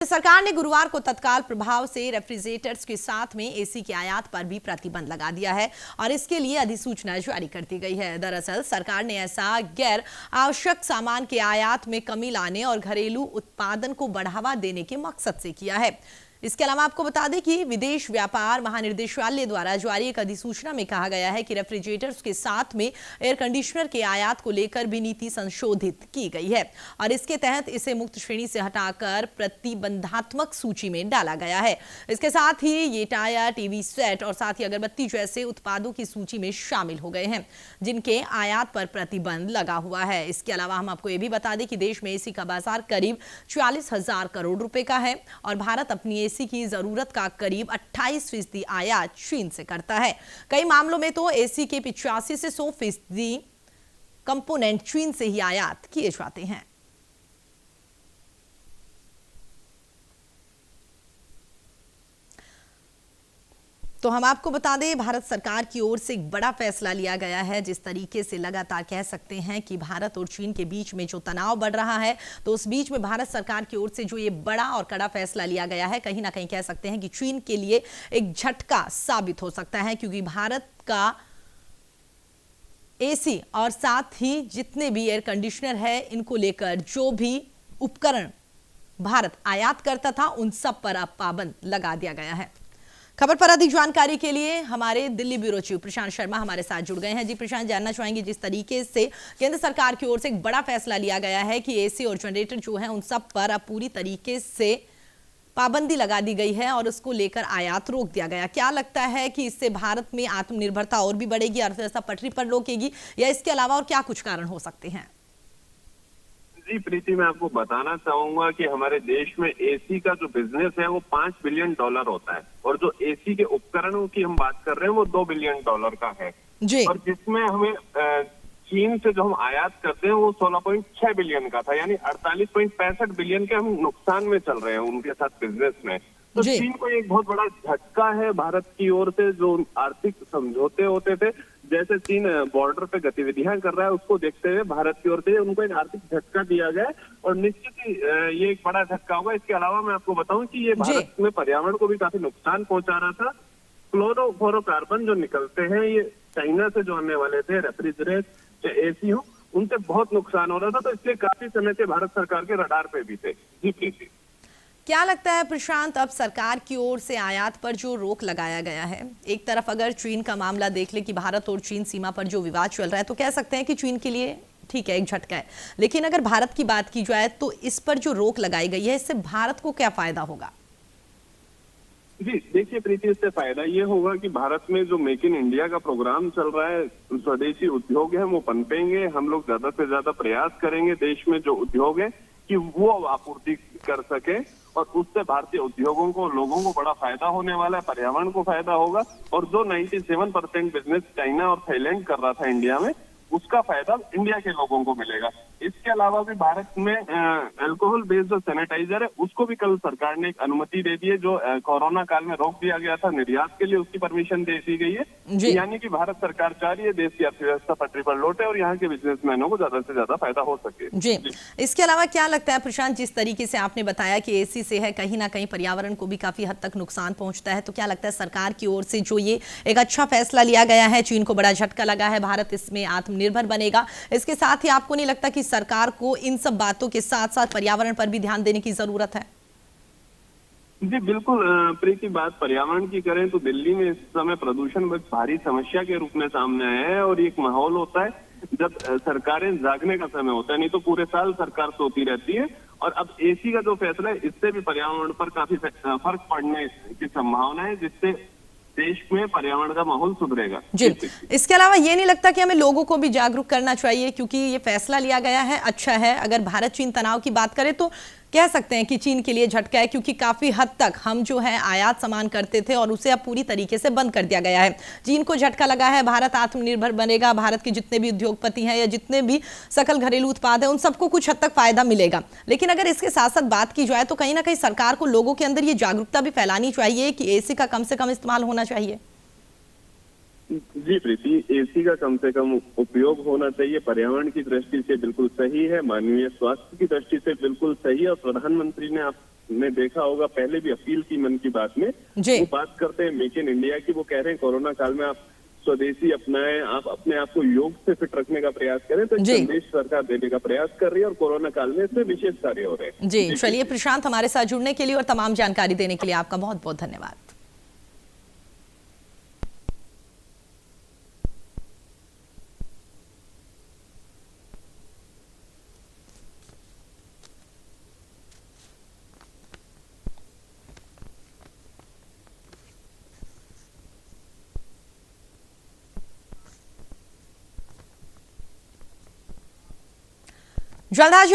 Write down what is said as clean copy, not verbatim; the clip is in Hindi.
सरकार ने गुरुवार को तत्काल प्रभाव से रेफ्रिजरेटर्स के साथ में एसी की आयात पर भी प्रतिबंध लगा दिया है और इसके लिए अधिसूचना जारी कर दी गई है। दरअसल सरकार ने ऐसा गैर आवश्यक सामान के आयात में कमी लाने और घरेलू उत्पादन को बढ़ावा देने के मकसद से किया है। इसके अलावा आपको बता दें कि विदेश व्यापार महानिदेशालय द्वारा जारी एक अधिसूचना में कहा गया है कि रेफ्रिजरेटर्स के साथ में एयर कंडीशनर के आयात को लेकर भी नीति संशोधित की गई है और इसके तहत इसे मुक्त श्रेणी से हटाकर प्रतिबंधात्मक सूची में डाला गया है। इसके साथ ही ये टायर, टीवी सेट और साथ ही अगरबत्ती जैसे उत्पादों की सूची में शामिल हो गए हैं जिनके आयात पर प्रतिबंध लगा हुआ है। इसके अलावा हम आपको ये भी बता दें कि देश में एसी का बाजार करीब 44,000 करोड़ रुपए का है और भारत अपनी एसी की जरूरत का करीब 28% आयात चीन से करता है। कई मामलों में तो एसी के 85 से 100% कंपोनेंट चीन से ही आयात किए जाते हैं। तो हम आपको बता दें, भारत सरकार की ओर से एक बड़ा फैसला लिया गया है। जिस तरीके से लगातार कह सकते हैं कि भारत और चीन के बीच में जो तनाव बढ़ रहा है, तो उस बीच में भारत सरकार की ओर से जो ये बड़ा और कड़ा फैसला लिया गया है, कहीं ना कहीं कह सकते हैं कि चीन के लिए एक झटका साबित हो सकता है, क्योंकि भारत का एसी और साथ ही जितने भी एयर कंडीशनर है, इनको लेकर जो भी उपकरण भारत आयात करता था, उन सब पर अब पाबंद लगा दिया गया है। खबर पर अधिक जानकारी के लिए हमारे दिल्ली ब्यूरो चीफ प्रशांत शर्मा हमारे साथ जुड़ गए हैं। जी प्रशांत, जानना चाहेंगे जिस तरीके से केंद्र सरकार की ओर से एक बड़ा फैसला लिया गया है कि एसी और जनरेटर जो है उन सब पर अब पूरी तरीके से पाबंदी लगा दी गई है और उसको लेकर आयात रोक दिया गया। क्या लगता है कि इससे भारत में आत्मनिर्भरता और भी बढ़ेगी, अर्थव्यवस्था पटरी पर रोकेगी, या इसके अलावा और क्या कुछ कारण हो सकते हैं? जी प्रीति, मैं आपको बताना चाहूंगा कि हमारे देश में एसी का जो बिजनेस है वो $5 बिलियन होता है और जो एसी के उपकरणों की हम बात कर रहे हैं वो $2 बिलियन का है जी। और जिसमें हमें चीन से जो हम आयात करते हैं वो 16.6 बिलियन का था, यानी 48.65 बिलियन के हम नुकसान में चल रहे हैं उनके साथ बिजनेस में। तो चीन को एक बहुत बड़ा झटका है भारत की ओर से। जो आर्थिक समझौते होते थे, जैसे चीन बॉर्डर पे गतिविधियां कर रहा है, उसको देखते हुए भारत की ओर से उनको एक आर्थिक झटका दिया गया और निश्चित ही ये एक बड़ा झटका होगा। इसके अलावा मैं आपको बताऊं कि ये भारत में पर्यावरण को भी काफी नुकसान पहुंचा रहा था। क्लोरोफ्लोरोकार्बन जो निकलते हैं, ये चाइना से जो आने वाले थे, रेफ्रिजरेटर, एसी हो, उनसे बहुत नुकसान हो रहा था। तो इसलिए काफी समय से भारत सरकार के रडार पे भी थे। जी प्रीति, क्या लगता है प्रशांत, अब सरकार की ओर से आयात पर जो रोक लगाया गया है, एक तरफ अगर चीन का मामला देख ले कि भारत और चीन सीमा पर जो विवाद चल रहा है, तो कह सकते हैं कि चीन के लिए ठीक है, एक झटका है, लेकिन अगर भारत की बात की जाए तो इस पर जो रोक लगाई गई है, इससे भारत को क्या फायदा होगा? जी देखिए प्रीति, इससे फायदा ये होगा कि भारत में जो मेक इन इंडिया का प्रोग्राम चल रहा है, स्वदेशी उद्योग है वो पनपेंगे। हम लोग ज्यादा से ज्यादा प्रयास करेंगे देश में जो उद्योग है कि वो आपूर्ति कर सके और उससे भारतीय उद्योगों को, लोगों को बड़ा फायदा होने वाला है, पर्यावरण को फायदा होगा। और जो 97% बिजनेस चाइना और थाईलैंड कर रहा था इंडिया में, उसका फायदा इंडिया के लोगों को मिलेगा। इसके अलावा भी भारत में अल्कोहल बेस्ड जो सैनिटाइजर है, उसको भी कल सरकार ने एक अनुमति दे दी है। जो कोरोना काल में रोक दिया गया था निर्यात के लिए, उसकी परमिशन दे दी गई है। यानी कि भारत सरकार चाह रही है देश की अर्थव्यवस्था पटरी पर लौटे और यहाँ के बिजनेसमैनों को ज्यादा से ज्यादा फायदा हो सके। जी। इसके अलावा क्या लगता है प्रशांत, जिस तरीके से आपने बताया कि एसी से है कहीं ना कहीं पर्यावरण को भी काफी हद तक नुकसान पहुंचता है, तो क्या लगता है सरकार की ओर से जो ये एक अच्छा फैसला लिया गया है, चीन को बड़ा झटका लगा है, भारत इसमें आत्मनिर्भर बनेगा, इसके साथ ही आपको नहीं लगता कि सरकार को इन सब बातों के साथ साथ पर्यावरण पर भी ध्यान देने की जरूरत है? जी बिल्कुल प्रीति, बात पर्यावरण की करें तो दिल्ली में इस समय प्रदूषण बहुत भारी समस्या के रूप में सामने आया है और एक माहौल होता है जब सरकारें जागने का समय होता है, नहीं तो पूरे साल सरकार सोती रहती है। और अब एसी का जो फैसला है, इससे भी पर्यावरण पर काफी फर्क पड़ने की संभावना है, जिससे देश में पर्यावरण का माहौल सुधरेगा। जी। इसके अलावा ये नहीं लगता कि हमें लोगों को भी जागरूक करना चाहिए, क्योंकि ये फैसला लिया गया है, अच्छा है। अगर भारत चीन तनाव की बात करें तो कह सकते हैं कि चीन के लिए झटका है, क्योंकि काफी हद तक हम जो है आयात सामान करते थे और उसे अब पूरी तरीके से बंद कर दिया गया है। चीन को झटका लगा है, भारत आत्मनिर्भर बनेगा, भारत के जितने भी उद्योगपति हैं या जितने भी सकल घरेलू उत्पाद है, उन सबको कुछ हद तक फायदा मिलेगा। लेकिन अगर इसके साथ साथ बात की जाए तो कहीं ना कहीं सरकार को लोगों के अंदर ये जागरूकता भी फैलानी चाहिए कि एसी का कम से कम इस्तेमाल होना चाहिए। जी प्रीति, एसी का कम से कम उपयोग होना चाहिए। पर्यावरण की दृष्टि से बिल्कुल सही है, मानवीय स्वास्थ्य की दृष्टि से बिल्कुल सही है और प्रधानमंत्री ने आपने देखा होगा पहले भी अपील की मन की बात में, जी। वो बात करते हैं मेक इन इंडिया की। वो कह रहे हैं कोरोना काल में आप स्वदेशी अपनाएं, आप अपने आप को योग से फिट रखने का प्रयास करें। तो एक जी। संदेश सरकार देने का प्रयास कर रही है और कोरोना काल में इसमें विशेष कार्य हो रहे हैं। जी, चलिए प्रशांत, हमारे साथ जुड़ने के लिए और तमाम जानकारी देने के लिए आपका बहुत बहुत धन्यवाद। जल्द हाजिर